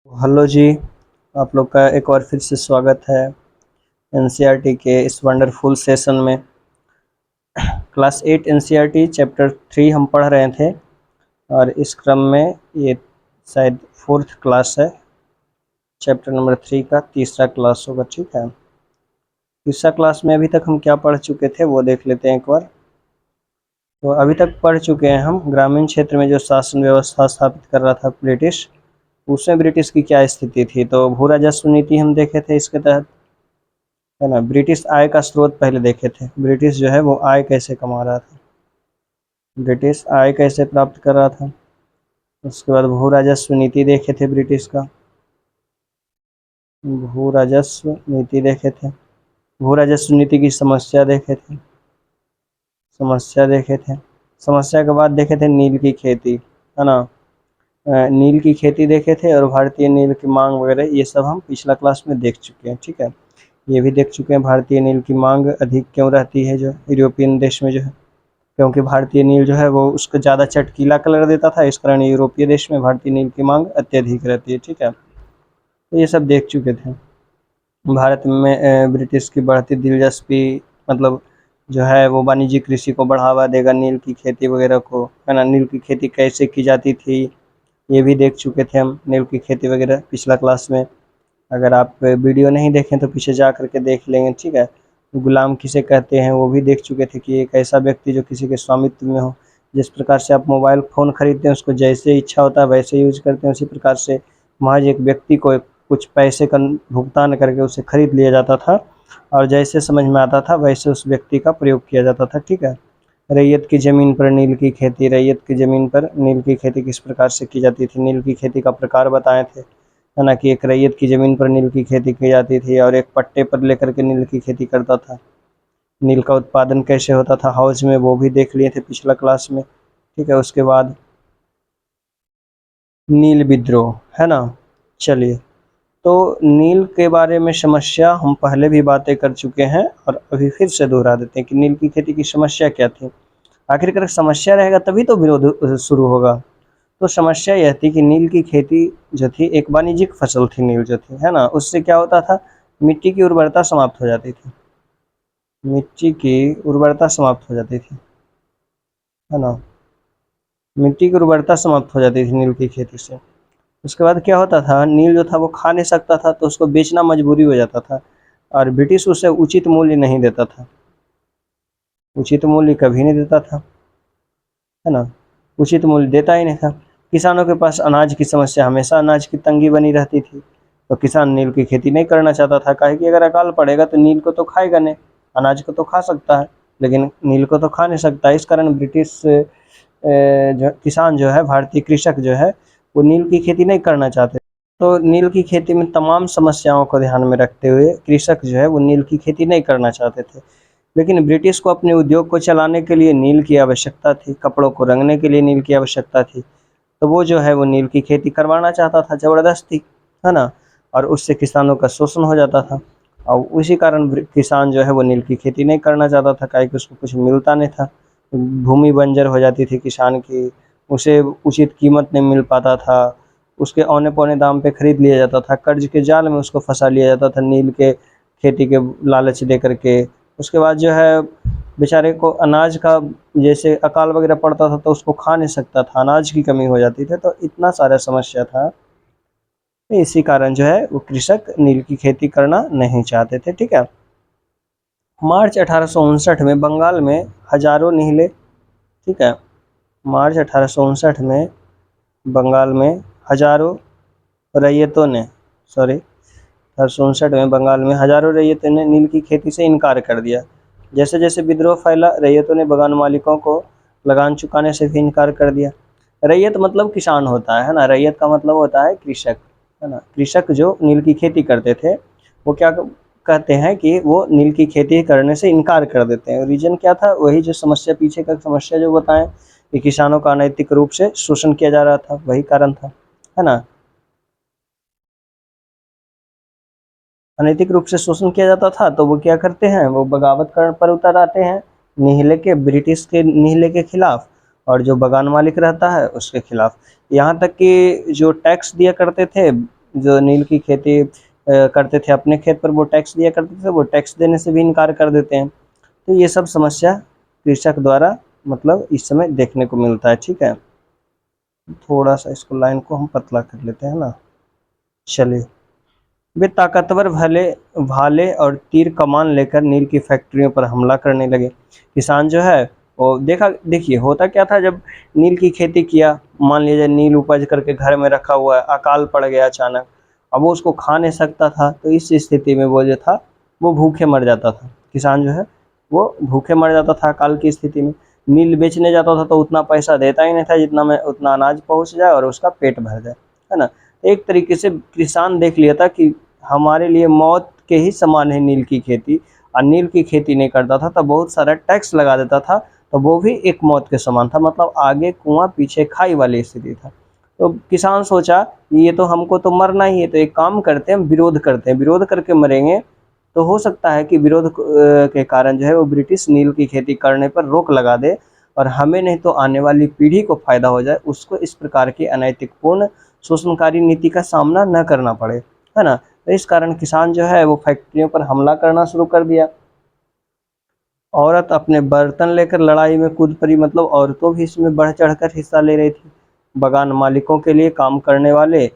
Hello जी। आप लोग का एक और फिर से स्वागत है एनसीईआरटी के इस वंडरफुल सेशन में। क्लास 8 एनसीईआरटी चैप्टर 3 हम पढ़ रहे थे और इस क्रम में ये शायद 4th क्लास है। चैप्टर नंबर 3 का तीसरा क्लास होगा। ठीक है, तीसरा क्लास में अभी तक हम क्या पढ़ चुके थे वो देख लेते हैं एक बार। तो अभी तक पढ़ चुके हैं हम ग्रामीण क्षेत्र में जो शासन व्यवस्था स्थापित कर रहा था ब्रिटिश, उसमें ब्रिटिश की क्या स्थिति थी। तो भू राजस्व नीति हम देखे थे इसके तहत, है ना। ब्रिटिश आय का स्रोत पहले देखे थे। ब्रिटिश जो है वो आय कैसे कमा रहा था, ब्रिटिश आय कैसे प्राप्त कर रहा था। उसके बाद भू राजस्व नीति देखे थे ब्रिटिश का, भू राजस्व नीति देखे थे। भू राजस्व नीति की समस्या देखे थे, समस्या देखे थे। समस्या के बाद देखे थे नील की खेती, है ना। नील की खेती देखे थे और भारतीय नील की मांग वगैरह ये सब हम पिछला क्लास में देख चुके हैं। ठीक है, ये भी देख चुके हैं भारतीय नील की मांग अधिक क्यों रहती है जो यूरोपियन देश में जो है, क्योंकि भारतीय नील जो है वो उसको ज़्यादा चटकीला कलर देता था, इस कारण यूरोपीय देश में भारतीय नील की मांग अत्यधिक रहती है। ठीक है, तो ये सब देख चुके थे। भारत में ब्रिटिश की बढ़ती दिलचस्पी, मतलब जो है वो वाणिज्यिक कृषि को बढ़ावा देगा, नील की खेती वगैरह को, है ना। नील की खेती कैसे की जाती थी ये भी देख चुके थे हम, नील की खेती वगैरह पिछला क्लास में। अगर आप वीडियो नहीं देखें तो पीछे जा करके देख लेंगे। ठीक है, गुलाम किसे कहते हैं वो भी देख चुके थे कि एक ऐसा व्यक्ति जो किसी के स्वामित्व में हो। जिस प्रकार से आप मोबाइल फ़ोन खरीदते हैं उसको जैसे इच्छा होता है वैसे यूज करते हैं, उसी प्रकार से महज एक व्यक्ति को कुछ पैसे का भुगतान करके उसे खरीद लिया जाता था और जैसे समझ में आता था वैसे उस व्यक्ति का प्रयोग किया जाता था। ठीक है, रैयत की ज़मीन पर नील की खेती, रैयत की ज़मीन पर नील की खेती किस प्रकार से की जाती थी, नील की खेती का प्रकार बताए थे, है ना। कि एक रैयत की ज़मीन पर नील की खेती की जाती थी और एक पट्टे पर लेकर के नील की खेती करता था। नील का उत्पादन कैसे होता था हाउस में वो भी देख लिए थे पिछला क्लास में। ठीक है, उसके बाद नील विद्रोह, है ना। चलिए, तो नील के बारे में समस्या हम पहले भी बातें कर चुके हैं और अभी फिर से दोहरा देते हैं कि नील की खेती की समस्या क्या थी। आखिरकार समस्या रहेगा तभी तो विरोध शुरू होगा। तो समस्या यह थी कि नील की खेती जो थी एक वाणिज्यिक फसल थी। नील जो थी, है ना, उससे क्या होता था, मिट्टी की उर्वरता समाप्त हो जाती थी, मिट्टी की उर्वरता समाप्त हो जाती थी, है ना। मिट्टी की उर्वरता समाप्त हो जाती थी नील की खेती से। उसके बाद क्या होता था, नील जो था वो खा नहीं सकता था तो उसको बेचना मजबूरी हो जाता था और ब्रिटिश उसे उचित मूल्य नहीं देता था, उचित मूल्य कभी नहीं देता था, है ना। उचित मूल्य देता ही नहीं था। किसानों के पास अनाज की समस्या, हमेशा अनाज की तंगी बनी रहती थी। तो किसान नील की खेती नहीं करना चाहता था, काहे कि अगर अकाल पड़ेगा तो नील को तो खाएगा नहीं, अनाज को तो खा सकता है लेकिन नील को तो खा नहीं सकता। इस कारण ब्रिटिश जो किसान जो है, भारतीय कृषक जो है, वो नील की खेती नहीं करना चाहते। तो नील की खेती में तमाम समस्याओं को ध्यान में रखते हुए कृषक जो है वो नील की खेती नहीं करना चाहते थे। लेकिन ब्रिटिश को अपने उद्योग को चलाने के लिए नील की आवश्यकता थी, कपड़ों को रंगने के लिए नील की आवश्यकता थी। तो वो जो है वो नील की खेती करवाना चाहता था ज़बरदस्ती, है ना। और उससे किसानों का शोषण हो जाता था और उसी कारण किसान जो है वो नील की खेती नहीं करना चाहता था, काहे कि उसको कुछ मिलता नहीं था। भूमि बंजर हो जाती थी किसान की, उसे उचित कीमत नहीं मिल पाता था, उसके औने पौने दाम पे खरीद लिया जाता था, कर्ज के जाल में उसको फंसा लिया जाता था नील के खेती के लालच दे करके। उसके बाद जो है बेचारे को अनाज का, जैसे अकाल वगैरह पड़ता था तो उसको खा नहीं सकता था, अनाज की कमी हो जाती थी, तो इतना सारा समस्या था। तो इसी कारण जो है वो कृषक नील की खेती करना नहीं चाहते थे। ठीक है, मार्च 1859 में बंगाल में हजारों नीले, ठीक है, मार्च 1859 में बंगाल में हजारों रैयतों ने, सॉरी, 1859 में बंगाल में हजारों रैयतों ने नील की खेती से इनकार कर दिया। जैसे जैसे विद्रोह फैला, रैयतों ने बगान मालिकों को लगान चुकाने से भी इनकार कर दिया। रैयत मतलब किसान होता है ना, रैयत का मतलब होता है कृषक, है ना। कृषक जो नील की खेती करते थे वो क्या कहते हैं कि वो नील की खेती करने से इनकार कर देते हैं। रीजन क्या था, वही जो समस्या, पीछे का समस्या जो बताएं कि किसानों का अनैतिक रूप से शोषण किया जा रहा था, वही कारण था, है ना। अनैतिक रूप से शोषण किया जाता था तो वो क्या करते हैं, वो बगावत कर पर उतर आते हैं निहिले के, ब्रिटिश के निहिले के खिलाफ, और जो बगान मालिक रहता है उसके खिलाफ। यहाँ तक कि जो टैक्स दिया करते थे जो नील की खेती करते थे अपने खेत पर, वो टैक्स दिया करते थे, वो टैक्स देने से भी इनकार कर देते हैं। तो ये सब समस्या कृषक द्वारा मतलब इस समय देखने को मिलता है। ठीक है, थोड़ा सा इसको लाइन को हम पतला कर लेते हैं ना। चलिए, वे ताकतवर भले भाले और तीर कमान लेकर नील की फैक्ट्रियों पर हमला करने लगे। किसान जो है वो देखिए होता क्या था, जब नील की खेती किया, मान लीजिए नील उपज करके घर में रखा हुआ है, अकाल पड़ गया अचानक, अब वो उसको खा नहीं सकता था, तो इस स्थिति में वो जो था वो भूखे मर जाता था। किसान जो है वो भूखे मर जाता था अकाल की स्थिति में। नील बेचने जाता था तो उतना पैसा देता ही नहीं था जितना में उतना अनाज पहुंच जाए और उसका पेट भर जाए, है ना। एक तरीके से किसान देख लिया था कि हमारे लिए मौत के ही समान है नील की खेती, और नील की खेती नहीं करता था तो बहुत सारा टैक्स लगा देता था, तो वो भी एक मौत के समान था, मतलब आगे कुआं पीछे खाई वाली स्थिति था। तो किसान सोचा ये तो हमको तो मरना ही है, तो एक काम करते हैं, विरोध करते हैं, विरोध करके मरेंगे तो हो सकता है कि विरोध के कारण जो है वो ब्रिटिश नील की खेती करने पर रोक लगा दे, और हमें नहीं तो आने वाली पीढ़ी को फायदा हो जाए, उसको इस प्रकार की अनैतिकपूर्ण शोषणकारी नीति का सामना न करना पड़े, है ना। तो इस कारण किसान जो है वो फैक्ट्रियों पर हमला करना शुरू कर दिया। औरत अपने बर्तन लेकर लड़ाई में कूद पड़ी, मतलब औरतों भी इसमें बढ़ चढ़कर हिस्सा ले रही थी। बगान मालिकों के लिए काम करने वाले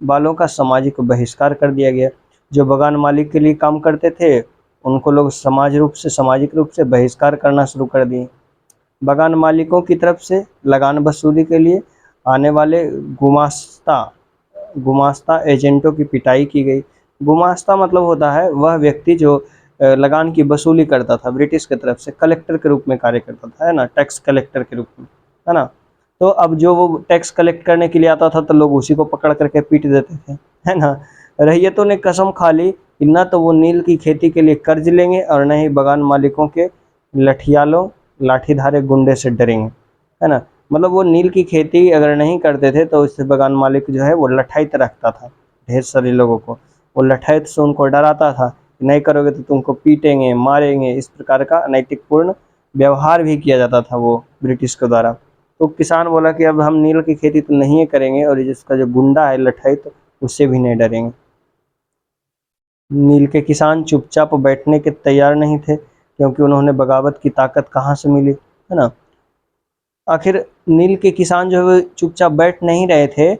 बालों का सामाजिक बहिष्कार कर दिया गया। जो बगान मालिक के लिए काम करते थे उनको लोग सामाजिक रूप से बहिष्कार करना शुरू कर दिए। बगान मालिकों की तरफ से लगान वसूली के लिए आने वाले गुमास्ता गुमास्ता एजेंटों की पिटाई की गई। गुमास्ता मतलब होता है वह व्यक्ति जो लगान की वसूली करता था, ब्रिटिश की तरफ से कलेक्टर के रूप में कार्य करता था, है ना, टैक्स कलेक्टर के रूप में, है ना। तो अब जो वो टैक्स कलेक्ट करने के लिए आता था तो लोग उसी को पकड़ करके पीट देते थे, है ना। रैयतों ने कसम खा ली कि न तो वो नील की खेती के लिए कर्ज लेंगे और न ही बगान मालिकों के लठियालों लाठीधारे गुंडे से डरेंगे, है ना। मतलब वो नील की खेती अगर नहीं करते थे तो उससे बगान मालिक जो है वो लठाइत रखता था ढेर सारे लोगों को, वो लठाइत से उनको डराता था, नहीं करोगे तो तुमको पीटेंगे मारेंगे, इस प्रकार का अनैतिकपूर्ण व्यवहार भी किया जाता था वो ब्रिटिश के द्वारा। तो किसान बोला कि अब हम नील की खेती तो नहीं करेंगे, और जिसका जो गुंडा है लठाइत उससे भी नहीं डरेंगे। नील के किसान चुपचाप बैठने के तैयार नहीं थे, क्योंकि उन्होंने बगावत की ताकत कहाँ से मिली, है ना। आखिर नील के किसान जो है चुपचाप बैठ नहीं रहे थे,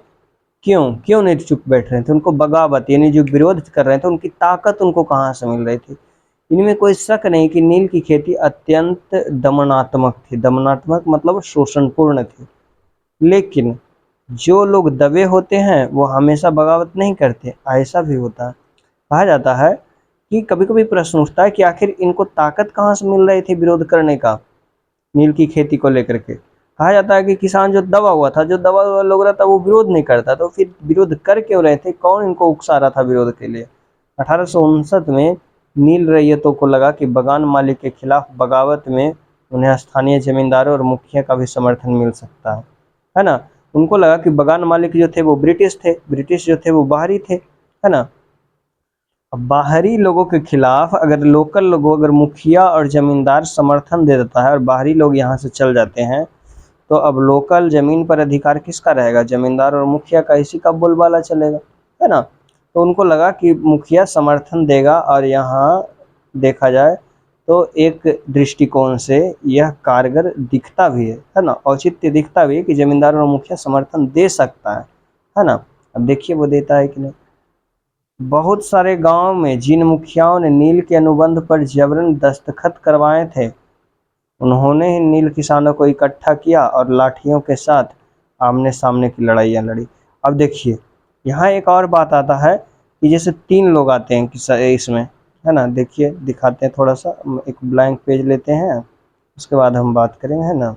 क्यों क्यों नहीं चुप बैठ रहे थे, उनको बगावत यानी जो विरोध कर रहे थे उनकी ताकत उनको कहाँ से मिल रही थी। इनमें कोई शक नहीं कि नील की खेती अत्यंत दमनात्मक थी, दमनात्मक मतलब शोषणपूर्ण थी। लेकिन जो लोग दबे होते हैं वो हमेशा बगावत नहीं करते, ऐसा भी होता है। कहा जाता है कि कभी कभी प्रश्न उठता है कि आखिर इनको ताकत कहाँ से मिल रही थी विरोध करने का, नील की खेती को लेकर के। कहा जाता है कि किसान जो दबा हुआ था, जो दबा हुआ लोग रहता वो विरोध नहीं करता, तो फिर विरोध कर क्यों रहे थे, कौन इनको उकसा रहा था विरोध के लिए। 1859 में नील रैयतों को लगा कि बगान मालिक के खिलाफ बगावत में उन्हें स्थानीय जमींदारों और मुखिया का भी समर्थन मिल सकता है ना। उनको लगा कि बगान मालिक जो थे वो ब्रिटिश थे, ब्रिटिश जो थे वो बाहरी थे, है ना। अब बाहरी लोगों के खिलाफ अगर लोकल लोगों, अगर मुखिया और जमींदार समर्थन दे देता है और बाहरी लोग यहाँ से चल जाते हैं, तो अब लोकल जमीन पर अधिकार किसका रहेगा, जमींदार और मुखिया का, इसी का बोलबाला चलेगा, है ना। तो उनको लगा कि मुखिया समर्थन देगा, और यहाँ देखा जाए तो एक दृष्टिकोण से यह कारगर दिखता भी है ना, औचित्य दिखता भी है कि जमींदार और मुखिया समर्थन दे सकता है ना। अब देखिए वो देता है कि नहीं। बहुत सारे गांव में जिन मुखियाओं ने नील के अनुबंध पर जबरन दस्तखत करवाए थे, उन्होंने ही नील किसानों को इकट्ठा किया और लाठियों के साथ आमने सामने की लड़ाइयाँ लड़ी। अब देखिए यहाँ एक और बात आता है कि जैसे 3 लोग आते हैं इसमें, है ना। देखिए दिखाते हैं थोड़ा सा, एक ब्लैंक पेज लेते हैं, उसके बाद हम बात करेंगे, है ना।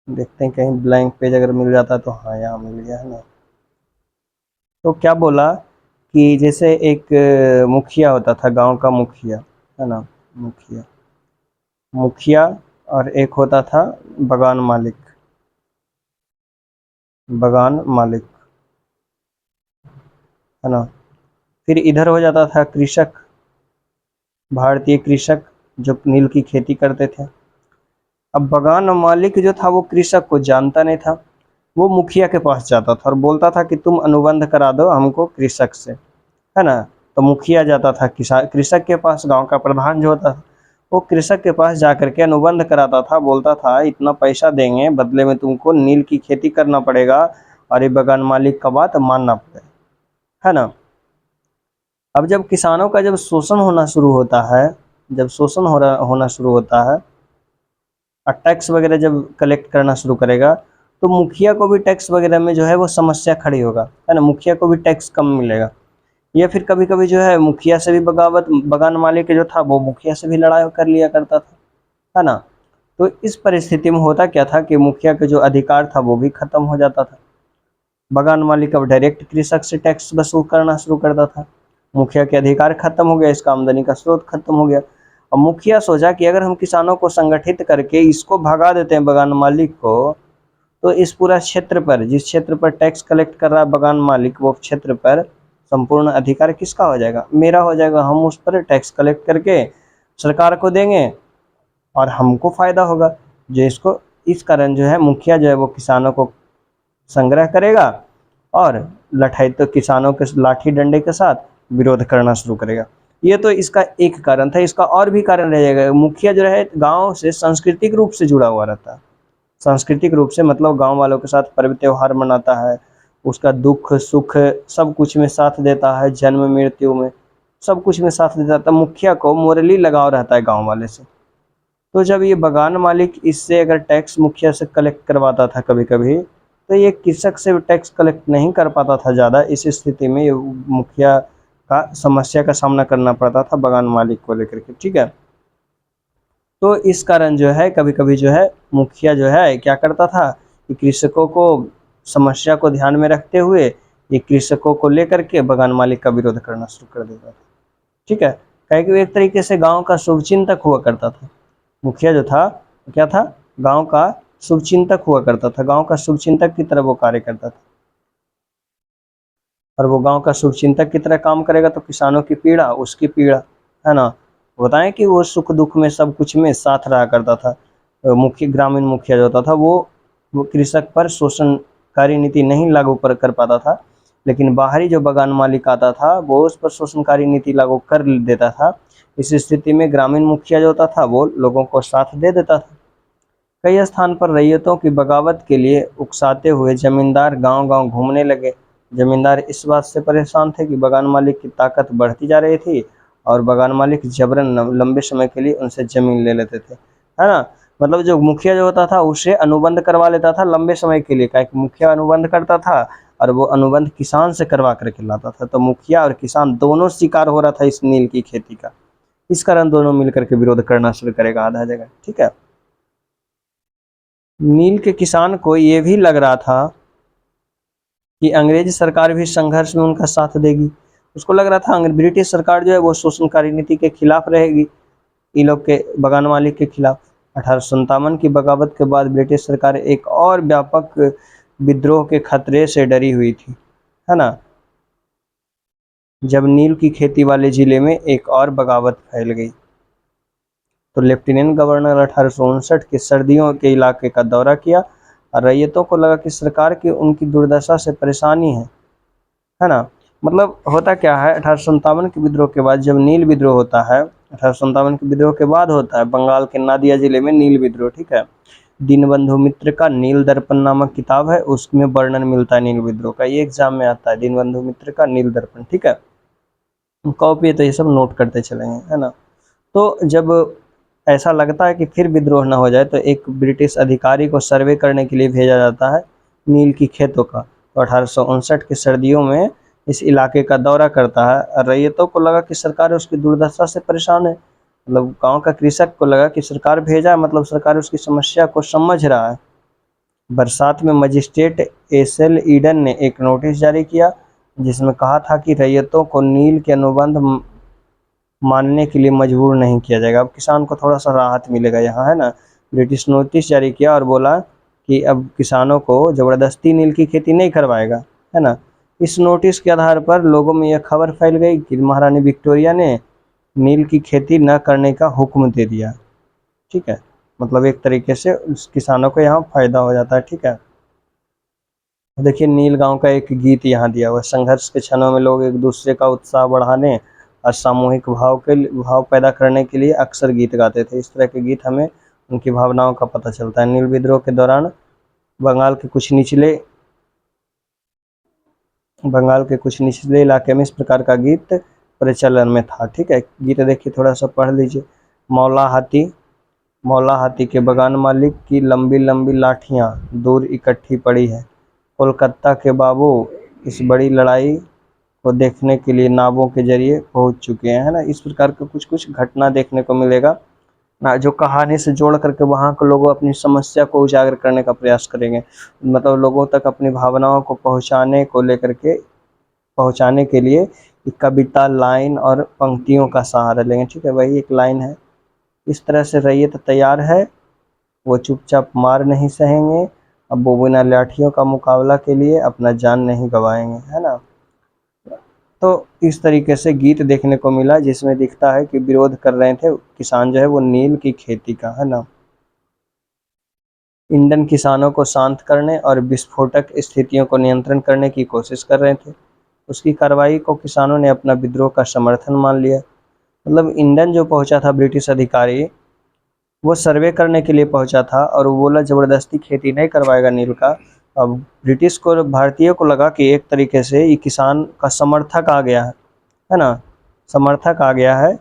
देखते हैं कहीं ब्लैंक पेज अगर मिल जाता तो, हाँ यहाँ मिल गया, है ना। तो क्या बोला कि जैसे एक मुखिया होता था, गांव का मुखिया, है ना, मुखिया मुखिया और एक होता था बगान मालिक, बगान मालिक, है ना। फिर इधर हो जाता था कृषक, भारतीय कृषक जो नील की खेती करते थे। अब बगान मालिक जो था वो कृषक को जानता नहीं था, वो मुखिया के पास जाता था और बोलता था कि तुम अनुबंध करा दो हमको कृषक से, है ना। तो मुखिया जाता था कृषक के पास, गांव का प्रधान जो होता था वो कृषक के पास जा करके अनुबंध कराता था, बोलता था इतना पैसा देंगे, बदले में तुमको नील की खेती करना पड़ेगा और ये बगान मालिक का बात मानना पड़ेगा, है ना। अब जब किसानों का जब शोषण होना शुरू होता है, जब शोषण होना शुरू होता है और टैक्स वगैरह जब कलेक्ट करना शुरू करेगा, तो मुखिया को भी टैक्स वगैरह में जो है वो समस्या खड़ी होगा, है ना। मुखिया को भी टैक्स कम मिलेगा, या फिर कभी कभी जो है मुखिया से भी बगावत, बगान मालिक जो था वो मुखिया से भी लड़ाई कर लिया करता था, है ना। तो इस परिस्थिति में होता क्या था कि मुखिया के जो अधिकार था वो भी खत्म हो जाता था। बगान मालिक अब डायरेक्ट कृषक से टैक्स वसूल करना शुरू करता था। मुखिया के अधिकार खत्म हो गया, इसका आमदनी का स्रोत खत्म हो गया। अब मुखिया सोचा कि अगर हम किसानों को संगठित करके इसको भगा देते हैं बगान मालिक को, तो इस पूरा क्षेत्र पर, जिस क्षेत्र पर टैक्स कलेक्ट कर रहा है बगान मालिक, वो क्षेत्र पर संपूर्ण अधिकार किसका हो जाएगा? मेरा हो जाएगा। हम उस पर टैक्स कलेक्ट करके सरकार को देंगे और हमको फायदा होगा। जो इसको इस कारण जो है मुखिया जो है वो किसानों को संग्रह करेगा और लठाई तो किसानों के लाठी डंडे के साथ विरोध करना शुरू करेगा। ये तो इसका एक कारण था। इसका और भी कारण रह जाएगा। मुखिया जो है गांव से सांस्कृतिक रूप से जुड़ा हुआ रहता है। सांस्कृतिक रूप से मतलब गांव वालों के साथ पर्व त्योहार मनाता है, उसका दुख सुख सब कुछ में साथ देता है, जन्म मृत्यु में सब कुछ में साथ देता है। तो मुखिया को मोरली लगाव रहता है गांव वाले से। तो जब ये बगान मालिक इससे अगर टैक्स मुखिया से कलेक्ट करवाता था कभी कभी, तो ये कृषक से टैक्स कलेक्ट नहीं कर पाता था ज़्यादा। इस स्थिति में ये मुखिया का समस्या का सामना करना पड़ता था बगान मालिक को लेकर के, ठीक है। तो इस कारण जो है कभी कभी जो है मुखिया जो है क्या करता था कि कृषकों को समस्या को ध्यान में रखते हुए ये कृषकों को लेकर के बगान मालिक का विरोध करना शुरू कर देता था, ठीक है। कहे कि वो एक तरीके से गांव का शुभचिंतक हुआ करता था। मुखिया जो था क्या था? गांव का शुभचिंतक हुआ करता था। गांव का शुभचिंतक की तरह वो कार्य करता था। और वो गांव का शुभचिंतक की तरह काम करेगा तो किसानों की पीड़ा उसकी पीड़ा, है ना। बताएं कि वो सुख दुख में सब कुछ में साथ रहा करता था। मुख्य ग्रामीण मुखिया जो होता था वो कृषक पर शोषणकारी नीति नहीं लागू कर पाता था, लेकिन बाहरी जो बगान मालिक आता था वो उस पर शोषणकारी नीति लागू कर देता था। इस स्थिति में ग्रामीण मुखिया जो होता था वो लोगों को साथ दे देता था। कई स्थान पर रैयतों की बगावत के लिए उकसाते हुए जमींदार गांव-गांव घूमने लगे। जमींदार इस बात से परेशान थे कि बगान मालिक की ताकत बढ़ती जा रही थी और बगान मालिक जबरन लंबे समय के लिए उनसे जमीन ले लेते थे, है ना। मतलब जो मुखिया जो होता था उससे अनुबंध करवा लेता था लंबे समय के लिए, क्योंकि मुखिया अनुबंध करता था और वो अनुबंध किसान से करवा करके लाता था। तो मुखिया और किसान दोनों शिकार हो रहा था इस नील की खेती का। इस कारण दोनों मिलकर के विरोध करना शुरू करेगा आधा जगह, ठीक है। नील के किसान को ये भी लग रहा था कि अंग्रेज सरकार भी संघर्ष में उनका साथ देगी। उसको लग रहा था ब्रिटिश सरकार जो है वो शोषणकारी नीति के खिलाफ रहेगी, इन लोग के बगान मालिक के खिलाफ। 1857 की बगावत के बाद ब्रिटिश सरकार एक और व्यापक विद्रोह के खतरे से डरी हुई थी, है ना। जब नील की खेती वाले जिले में एक और बगावत फैल गई तो लेफ्टिनेंट गवर्नर 1859 के सर्दियों के इलाके का दौरा किया और रैयतों को लगा कि सरकार की उनकी दुर्दशा से परेशानी है ना। मतलब होता क्या है, 1857 के विद्रोह के बाद जब नील विद्रोह होता है, 1857 के विद्रोह के बाद होता है बंगाल के नादिया जिले में नील विद्रोह, ठीक है। दीनबंधु मित्र का नील दर्पण नामक किताब है, उसमें वर्णन मिलता है नील विद्रोह का। ये एग्जाम में आता है, दीनबंधु मित्र का नील दर्पण, ठीक है। कॉपी है तो ये सब नोट करते चलेंगे, है ना। तो जब ऐसा लगता है कि फिर विद्रोह न हो जाए तो एक ब्रिटिश अधिकारी को सर्वे करने के लिए भेजा जाता है नील की खेतों का। तो 1859 की सर्दियों में इस इलाके का दौरा करता है और रैयतों को लगा कि सरकार उसकी दुर्दशा से परेशान है। मतलब गांव का कृषक को लगा कि सरकार भेजा है, मतलब सरकार उसकी समस्या को समझ रहा है। बरसात में मजिस्ट्रेट एसएल ईडन ने एक नोटिस जारी किया जिसमें कहा था कि रैयतों को नील के अनुबंध मानने के लिए मजबूर नहीं किया जाएगा। अब किसान को थोड़ा सा राहत मिलेगा यहाँ, है ना। ब्रिटिश नोटिस जारी किया और बोला कि अब किसानों को ज़बरदस्ती नील की खेती नहीं करवाएगा, है ना। इस नोटिस के आधार पर लोगों में यह खबर फैल गई कि महारानी विक्टोरिया ने नील की खेती न करने का हुक्म दे दिया, ठीक है। मतलब एक तरीके से उस किसानों को यहाँ फ़ायदा हो जाता है, ठीक है। देखिए नील गांव का एक गीत यहाँ दिया हुआ है। संघर्ष के क्षणों में लोग एक दूसरे का उत्साह बढ़ाने और सामूहिक भाव पैदा करने के लिए अक्सर गीत गाते थे। इस तरह के गीत हमें उनकी भावनाओं का पता चलता है। नील विद्रोह के दौरान बंगाल के कुछ निचले बंगाल के कुछ निचले इलाके में इस प्रकार का गीत प्रचलन में था। ठीक है, गीत देखिए थोड़ा सा पढ़ लीजिए। मौला हाथी मौला हाथी के बगान मालिक की लंबी लंबी लाठियां दूर इकट्ठी पड़ी है। कोलकाता के बाबू इस बड़ी लड़ाई को देखने के लिए नावों के जरिए पहुंच चुके हैं, है ना। इस प्रकार का कुछ कुछ घटना देखने को मिलेगा ना, जो कहानी से जोड़ करके वहाँ के लोगों अपनी समस्या को उजागर करने का प्रयास करेंगे। मतलब लोगों तक अपनी भावनाओं को पहुँचाने के लिए एक कविता, लाइन और पंक्तियों का सहारा लेंगे। ठीक है, वही एक लाइन है। इस तरह से रैयत तैयार है, वो चुपचाप मार नहीं सहेंगे, अब वो बिना लाठियों का मुकाबला के लिए अपना जान नहीं गंवाएंगे, है ना। तो इस तरीके से गीत देखने को मिला जिसमें दिखता है कि विरोध कर रहे थे किसान जो है वो नील की खेती का, है ना। इंडियन किसानों को शांत करने और विस्फोटक स्थितियों को नियंत्रण करने की कोशिश कर रहे थे। उसकी कार्रवाई को किसानों ने अपना विद्रोह का समर्थन मान लिया। मतलब इंडियन जो पहुंचा था ब्रिटिश अधिकारी, वो सर्वे करने के लिए पहुंचा था और वो बोला ज़बरदस्ती खेती नहीं करवाएगा नील का। अब ब्रिटिश को, भारतीय को लगा कि एक तरीके से ये किसान का समर्थक आ गया है ना, समर्थक आ गया है।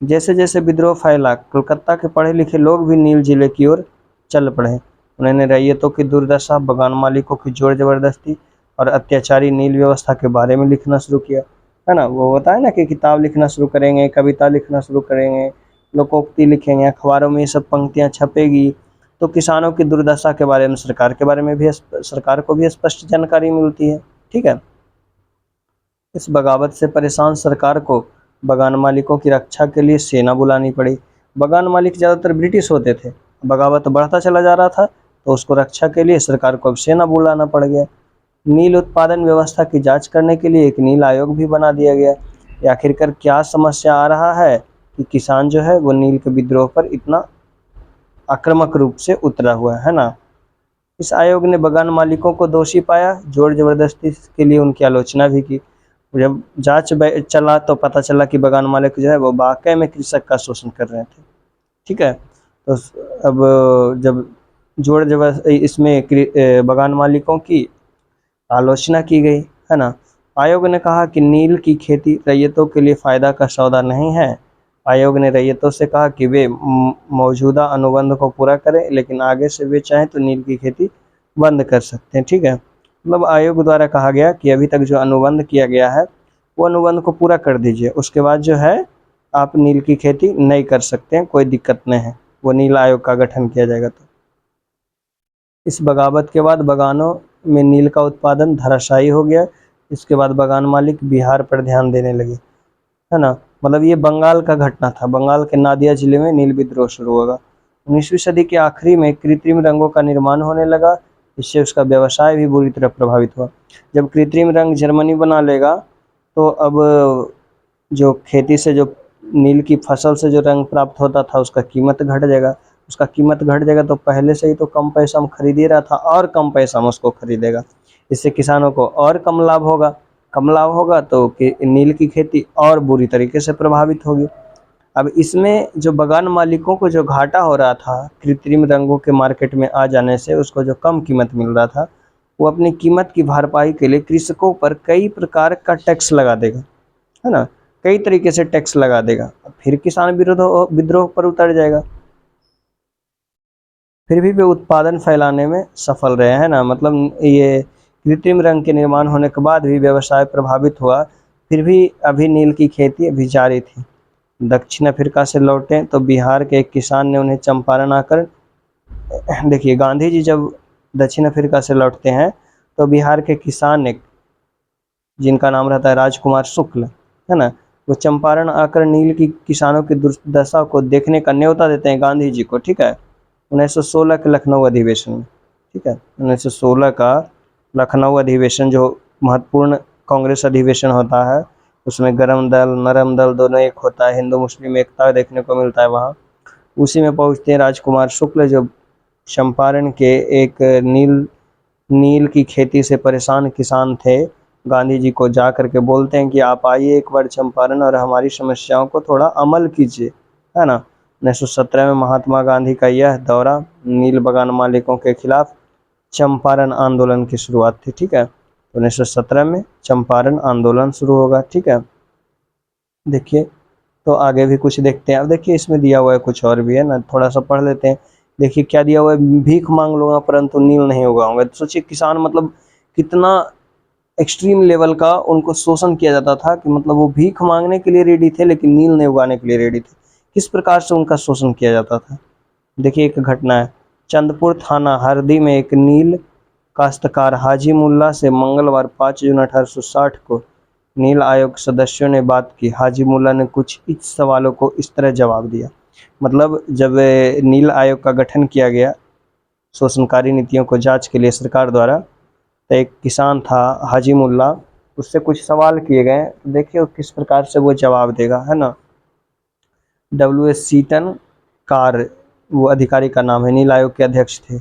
जैसे जैसे विद्रोह फैला, कलकत्ता के पढ़े लिखे लोग भी नील जिले की ओर चल पड़े। उन्होंने रैयतों की दुर्दशा, बगान मालिकों की जोर जबरदस्ती और अत्याचारी नील व्यवस्था के बारे में लिखना शुरू किया, है ना। वो बताया ना कि किताब लिखना शुरू करेंगे, कविता लिखना शुरू करेंगे, लोकोक्ति लिखेंगे, अखबारों में ये सब पंक्तियाँ छपेगी। तो किसानों की दुर्दशा के बारे में सरकार को भी स्पष्ट जानकारी मिलती है। ठीक है, इस बगावत से परेशान सरकार को बगान मालिकों की रक्षा के लिए सेना बुलानी पड़ी। बगान मालिक ज़्यादातर ब्रिटिश होते थे। बगावत बढ़ता चला जा रहा था तो उसको रक्षा के लिए सरकार को अब सेना बुलाना पड़ गया। नील उत्पादन व्यवस्था की जांच करने के लिए एक नील आयोग भी बना दिया गया। ये आखिरकार क्या समस्या आ रहा है कि किसान जो है वो नील के विद्रोह पर इतना आक्रामक रूप से उतरा हुआ है ना। इस आयोग ने बगान मालिकों को दोषी पाया, जोर जबरदस्ती के लिए उनकी आलोचना भी की। जब चला तो पता चला कि बगान मालिक जो है वो वाकई में कृषक का शोषण कर रहे थे। ठीक है, तो अब जब जोर जबर इसमें बगान मालिकों की आलोचना की गई, है ना। आयोग ने कहा कि नील की खेती रैयतों के लिए फ़ायदा का सौदा नहीं है। आयोग ने रैयतों से कहा कि वे मौजूदा अनुबंध को पूरा करें, लेकिन आगे से वे चाहें तो नील की खेती बंद कर सकते हैं। ठीक है, मतलब आयोग द्वारा कहा गया कि अभी तक जो अनुबंध किया गया है वो अनुबंध को पूरा कर दीजिए, उसके बाद जो है आप नील की खेती नहीं कर सकते हैं, कोई दिक्कत नहीं है। वो नील आयोग का गठन किया जाएगा। तो इस बगावत के बाद बगानों में नील का उत्पादन धराशायी हो गया। इसके बाद बगान मालिक बिहार पर ध्यान देने लगे, है ना। मतलब ये बंगाल का घटना था। बंगाल के नादिया जिले में नील विद्रोह शुरू होगा। 19वीं सदी के आखिरी में कृत्रिम रंगों का निर्माण होने लगा। इससे उसका व्यवसाय भी बुरी तरह प्रभावित हुआ। जब कृत्रिम रंग जर्मनी बना लेगा तो अब जो खेती से, जो नील की फसल से जो रंग प्राप्त होता था उसका कीमत घट जाएगा। उसका कीमत घट जाएगा तो पहले से ही तो कम पैसा में खरीद ही रहा था और कम पैसा में उसको खरीदेगा। इससे किसानों को और कम लाभ होगा। कम लाभ होगा तो नील की खेती और बुरी तरीके से प्रभावित होगी। अब इसमें जो बगान मालिकों को जो घाटा हो रहा था कृत्रिम रंगों के मार्केट में आ जाने से, उसको जो कम कीमत मिल रहा था, वो अपनी कीमत की भरपाई के लिए कृषकों पर कई प्रकार का टैक्स लगा देगा, है ना। कई तरीके से टैक्स लगा देगा। फिर किसान विद्रोह पर उतर जाएगा। फिर भी वे उत्पादन फैलाने में सफल रहे, हैं ना। मतलब ये कृत्रिम रंग के निर्माण होने के बाद भी व्यवसाय प्रभावित हुआ, फिर भी अभी नील की खेती अभी जारी थी। दक्षिण अफ्रीका से लौटे तो बिहार के एक किसान ने उन्हें चंपारण आकर, देखिए गांधी जी जब दक्षिण अफ्रीका से लौटते हैं तो बिहार के किसान ने, जिनका नाम रहता है राजकुमार शुक्ल, है ना, वो चंपारण आकर नील की किसानों की दुर्दशा को देखने का न्योता देते हैं गांधी जी को। ठीक है, 1916 के लखनऊ अधिवेशन में। ठीक है, 1916 का लखनऊ अधिवेशन जो महत्वपूर्ण कांग्रेस अधिवेशन होता है, उसमें गरम दल नरम दल दोनों एक होता है, हिंदू मुस्लिम एकता देखने को मिलता है वहाँ। उसी में पहुँचते हैं राजकुमार शुक्ल, जो चंपारण के एक नील नील की खेती से परेशान किसान थे, गांधी जी को जा करके बोलते हैं कि आप आइए एक बार चंपारण और हमारी समस्याओं को थोड़ा अमल कीजिए, है ना। 1917 में महात्मा गांधी का यह दौरा नील बगान मालिकों के खिलाफ चंपारण आंदोलन की शुरुआत थी, ठीक है। तो 1917 में चंपारण आंदोलन शुरू होगा, ठीक है। देखिए, तो आगे भी कुछ देखते हैं। अब देखिए इसमें दिया हुआ है कुछ और भी, है ना, थोड़ा सा पढ़ लेते हैं। देखिए क्या दिया हुआ है, भीख मांग लूंगा परंतु नील नहीं उगाऊंगा। तो सोचिए किसान मतलब कितना एक्सट्रीम लेवल का उनको शोषण किया जाता था कि मतलब वो भीख मांगने के लिए रेडी थे लेकिन नील नहीं उगाने के लिए रेडी थे। किस प्रकार से उनका शोषण किया जाता था। देखिए एक घटना है, चंदपुर थाना हरदी में एक नील काश्तकार हाजी मुल्ला से मंगलवार 5 जून 1860 को नील आयोग सदस्यों ने बात की। हाजी मुल्ला ने कुछ इस सवालों को इस तरह जवाब दिया। मतलब जब नील आयोग का गठन किया गया शोषणकारी नीतियों को जांच के लिए सरकार द्वारा, तो एक किसान था हाजी मुल्ला, उससे कुछ सवाल किए गए। तो देखिए वो किस प्रकार से वो जवाब देगा, है ना। WS सीटन कार वो अधिकारी का नाम है, नील आयोग के अध्यक्ष थे।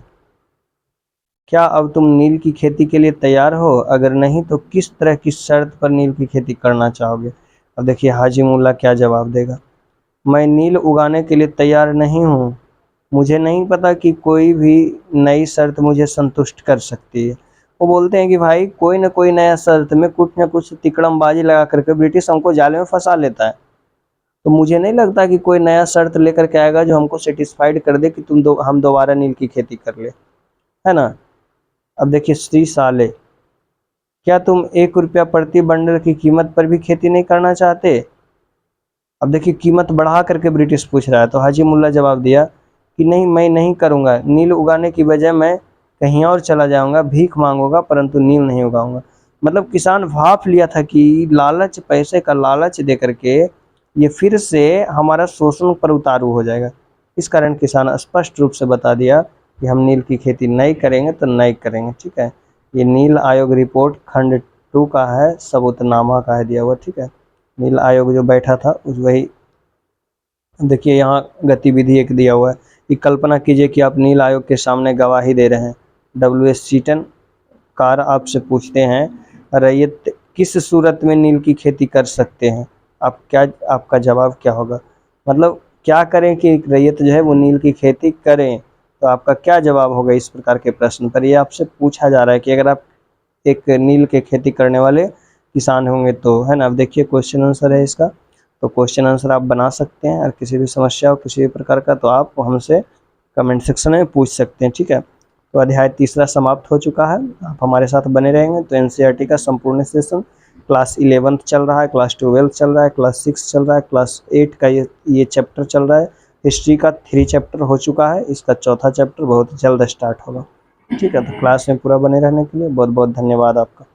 क्या अब तुम नील की खेती के लिए तैयार हो? अगर नहीं तो किस तरह की शर्त पर नील की खेती करना चाहोगे? अब देखिए हाजी मुल्ला क्या जवाब देगा। मैं नील उगाने के लिए तैयार नहीं हूँ। मुझे नहीं पता कि कोई भी नई शर्त मुझे संतुष्ट कर सकती है। वो बोलते हैं कि भाई कोई ना कोई नया शर्त में कुछ ना कुछ तिकड़मबाजी लगा करके ब्रिटिश हमको जाले में फंसा लेता है। तो मुझे नहीं लगता कि कोई नया शर्त लेकर के आएगा जो हमको सेटिस्फाइड कर दे कि हम दोबारा नील की खेती कर ले, है ना। अब देखिए श्री साले, क्या तुम 1 रुपया प्रति बंडल की कीमत पर भी खेती नहीं करना चाहते? अब देखिए कीमत बढ़ा करके ब्रिटिश पूछ रहा है। तो हाजी मुल्ला जवाब दिया कि नहीं, मैं नहीं करूँगा। नील उगाने की बजाय मैं कहीं और चला जाऊँगा, भीख मांगूंगा परंतु नील नहीं उगाऊंगा। मतलब किसान भाप लिया था कि लालच, पैसे का लालच दे करके ये फिर से हमारा शोषण पर उतारू हो जाएगा। इस कारण किसान स्पष्ट रूप से बता दिया कि हम नील की खेती नहीं करेंगे तो नहीं करेंगे, ठीक है। ये नील आयोग रिपोर्ट खंड 2 का है, सबूतनामा का है दिया हुआ, ठीक है। नील आयोग जो बैठा था उस वही, देखिए यहाँ गतिविधि एक दिया हुआ है कि कल्पना कीजिए कि आप नील आयोग के सामने गवाही दे रहे हैं। WS सीटन कार आपसे पूछते हैं रैयत किस सूरत में नील की खेती कर सकते हैं? आपका जवाब क्या होगा? मतलब क्या करें कि रैयत जो है वो नील की खेती करें, तो आपका क्या जवाब होगा इस प्रकार के प्रश्न पर? ये आपसे पूछा जा रहा है कि अगर आप एक नील के खेती करने वाले किसान होंगे तो, है ना। अब देखिए क्वेश्चन आंसर है इसका। तो क्वेश्चन आंसर आप बना सकते हैं और किसी भी समस्या हो किसी भी प्रकार का तो आप हमसे कमेंट सेक्शन में पूछ सकते हैं, ठीक है। तो अध्याय 3 समाप्त हो चुका है। आप हमारे साथ बने रहेंगे तो NCERT का संपूर्ण सेशन क्लास 11th चल रहा है, क्लास 12 चल रहा है, क्लास 6 चल रहा है, क्लास 8 का ये चैप्टर चल रहा है। हिस्ट्री का 3 चैप्टर हो चुका है, इसका 4था चैप्टर बहुत जल्द स्टार्ट होगा, ठीक है। तो क्लास में पूरा बने रहने के लिए बहुत बहुत धन्यवाद आपका।